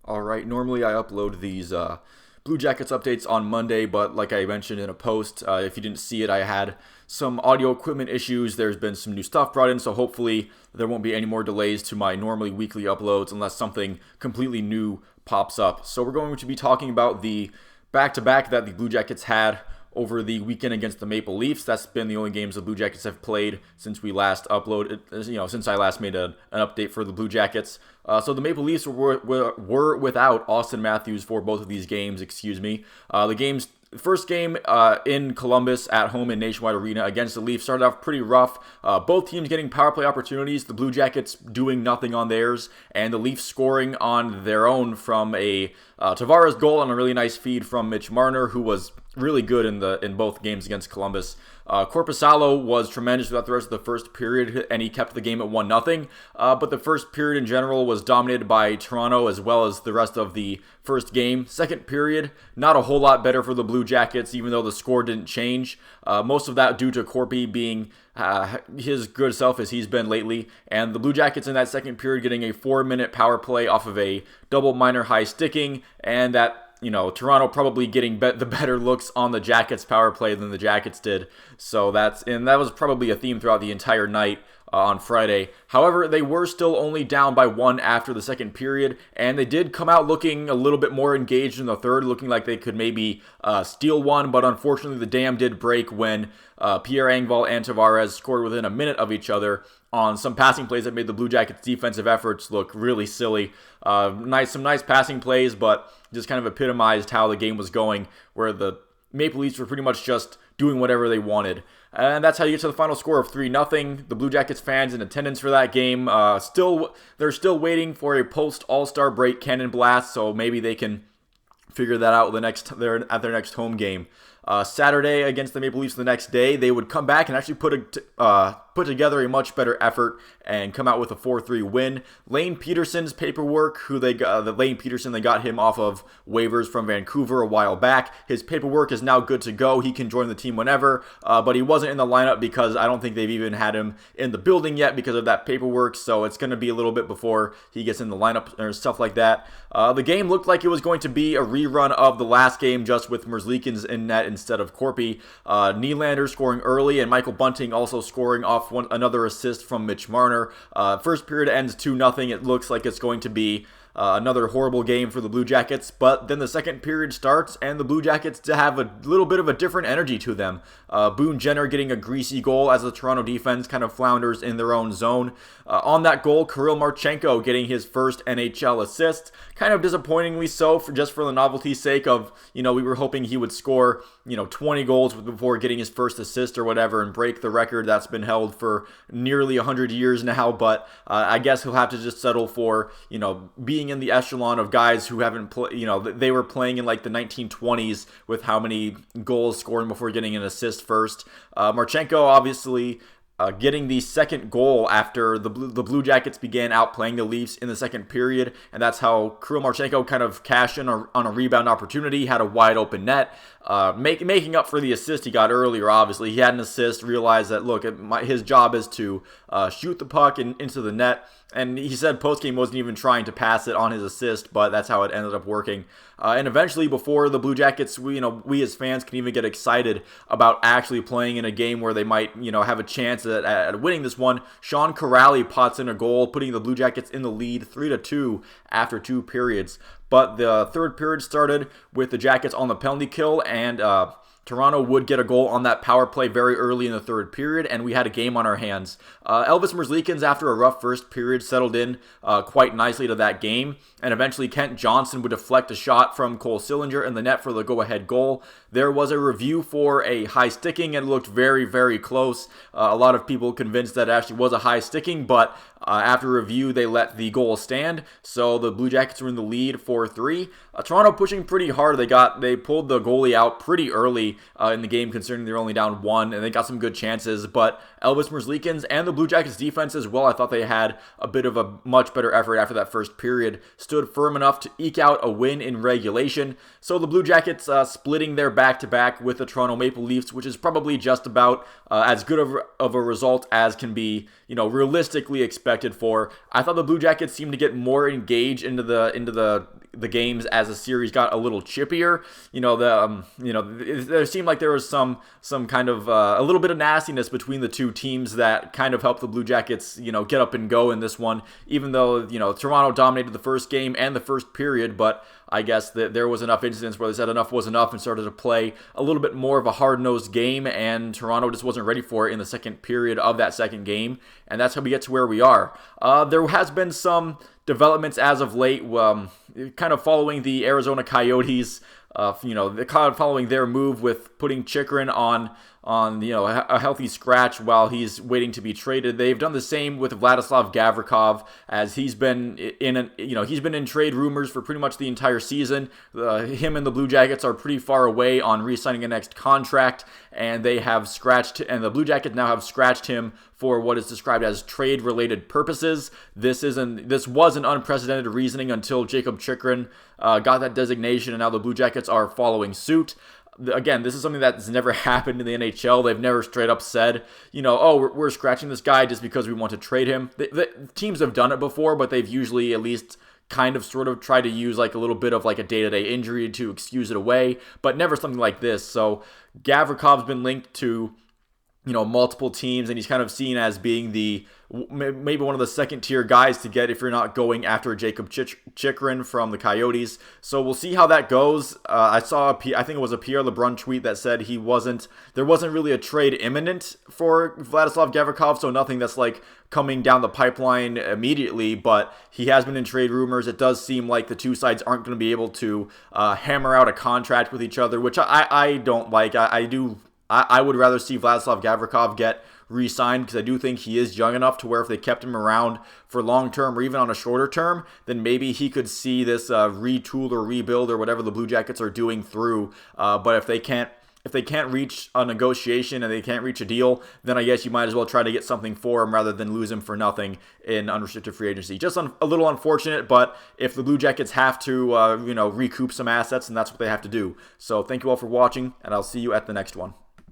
All right, normally I upload these Blue Jackets updates on Monday, but like I mentioned in a post, if you didn't see it, I had some audio equipment issues. There's been some new stuff brought in, so hopefully there won't be any more delays to my normally weekly uploads unless something completely new pops up. So we're going to be talking about the back-to-back that the Blue Jackets had over the weekend against the Maple Leafs. That's been the only games the Blue Jackets have played since we last uploaded, since I last made an update for the Blue Jackets. So the Maple Leafs were without Austin Matthews for both of these games, The first game in Columbus at home in Nationwide Arena against the Leafs started off pretty rough. Both teams getting power play opportunities, the Blue Jackets doing nothing on theirs, and the Leafs scoring on their own from a Tavares goal on a really nice feed from Mitch Marner, who was really good in both games against Columbus. Korpisalo was tremendous throughout the rest of the first period, and he kept the game at 1-0. But the first period in general was dominated by Toronto as well as the rest of the first game. Second period, not a whole lot better for the Blue Jackets, even though the score didn't change. Most of that due to Corpy being his good self as he's been lately. And the Blue Jackets in that second period getting a 4-minute power play off of a double minor high sticking, and that Toronto probably getting the better looks on the Jackets power play than the Jackets did. So that was probably a theme throughout the entire night on Friday. However, they were still only down by one after the second period, and they did come out looking a little bit more engaged in the third, looking like they could maybe steal one, but unfortunately the dam did break when Pierre Engvall and Tavares scored within a minute of each other on some passing plays that made the Blue Jackets' defensive efforts look really silly. Some nice passing plays, but just kind of epitomized how the game was going, where the Maple Leafs were pretty much just doing whatever they wanted. And that's how you get to the final score of 3-0. The Blue Jackets fans in attendance for that game, they're still waiting for a post-All-Star break cannon blast, so maybe they can figure that out at their next home game. Saturday against the Maple Leafs the next day, they would come back and actually put together a much better effort and come out with a 4-3 win. Lane Peterson's paperwork, they got him off of waivers from Vancouver a while back. His paperwork is now good to go. He can join the team whenever, but he wasn't in the lineup because I don't think they've even had him in the building yet because of that paperwork, so it's going to be a little bit before he gets in the lineup or stuff like that. The game looked like it was going to be a rerun of the last game, just with Merzlikins in net instead of Corpy. Nylander scoring early, and Michael Bunting also scoring off another assist from Mitch Marner. First period ends 2-0. It looks like it's going to be another horrible game for the Blue Jackets, but then the second period starts and the Blue Jackets have a little bit of a different energy to them. Boone Jenner getting a greasy goal as the Toronto defense kind of flounders in their own zone. On that goal, Kirill Marchenko getting his first NHL assist, kind of disappointingly so, just for the novelty's sake of, we were hoping he would score, 20 goals before getting his first assist or whatever and break the record that's been held for nearly 100 years now, but I guess he'll have to just settle for, being in the echelon of guys who haven't played, they were playing in like the 1920s with how many goals scoring before getting an assist first. Marchenko obviously getting the second goal after the Blue Jackets began outplaying the Leafs in the second period, and that's how Kirill Marchenko kind of cashed in on a rebound opportunity, had a wide open net, making up for the assist he got earlier. Obviously, he had an assist, realized that, look, his job is to shoot the puck into the net, and he said postgame wasn't even trying to pass it on his assist, but that's how it ended up working. And eventually, before the Blue Jackets, we as fans can even get excited about actually playing in a game where they might, have a chance at winning this one, Sean Corrali pots in a goal, putting the Blue Jackets in the lead 3-2 after 2 periods. But the third period started with the Jackets on the penalty kill, and Toronto would get a goal on that power play very early in the third period, and we had a game on our hands. Elvis Merzlikins, after a rough first period, settled in quite nicely to that game, and eventually Kent Johnson would deflect a shot from Cole Sillinger in the net for the go-ahead goal. There was a review for a high sticking, and it looked very, very close. A lot of people convinced that it actually was a high sticking, but after review, they let the goal stand, so the Blue Jackets were in the lead 4-3. Toronto pushing pretty hard. They pulled the goalie out pretty early in the game, considering they're only down 1, and they got some good chances, but Elvis Merzlikins and the Blue Jackets defense as well, I thought they had a bit of a much better effort after that first period, stood firm enough to eke out a win in regulation. So the Blue Jackets splitting their back-to-back with the Toronto Maple Leafs, which is probably just about as good of a result as can be, realistically expected for. I thought the Blue Jackets seemed to get more engaged into the the games as the series got a little chippier. There seemed like there was some kind of a little bit of nastiness between the two teams that kind of helped the Blue Jackets, get up and go in this one, even though, Toronto dominated the first game and the first period, but I guess that there was enough incidents where they said enough was enough and started to play a little bit more of a hard-nosed game, and Toronto just wasn't ready for it in the second period of that second game, and that's how we get to where we are. There has been some developments as of late, kind of following the Arizona Coyotes, following their move with putting Chychrun on a healthy scratch while he's waiting to be traded. They've done the same with Vladislav Gavrikov, as he's been in trade rumors for pretty much the entire season. Him and the Blue Jackets are pretty far away on re-signing a next contract, and the Blue Jackets now have scratched him for what is described as trade-related purposes. This was an unprecedented reasoning until Jacob Chychrun got that designation, and now the Blue Jackets are following suit. Again, this is something that's never happened in the NHL. They've never straight up said, we're scratching this guy just because we want to trade him. The teams have done it before, but they've usually at least kind of sort of tried to use like a little bit of like a day-to-day injury to excuse it away, but never something like this. So Gavrikov's been linked to multiple teams, and he's kind of seen as being maybe one of the second-tier guys to get if you're not going after Jacob Chychrun from the Coyotes. So we'll see how that goes. I think it was a Pierre LeBrun tweet that said there wasn't really a trade imminent for Vladislav Gavrikov, so nothing that's like coming down the pipeline immediately, but he has been in trade rumors. It does seem like the two sides aren't going to be able to hammer out a contract with each other, which I don't like. I would rather see Vladislav Gavrikov get re-signed, because I do think he is young enough to where if they kept him around for long-term or even on a shorter term, then maybe he could see this retool or rebuild or whatever the Blue Jackets are doing through. But if they can't reach a negotiation and they can't reach a deal, then I guess you might as well try to get something for him rather than lose him for nothing in unrestricted free agency. Just a little unfortunate, but if the Blue Jackets have to recoup some assets, then that's what they have to do. So thank you all for watching, and I'll see you at the next one.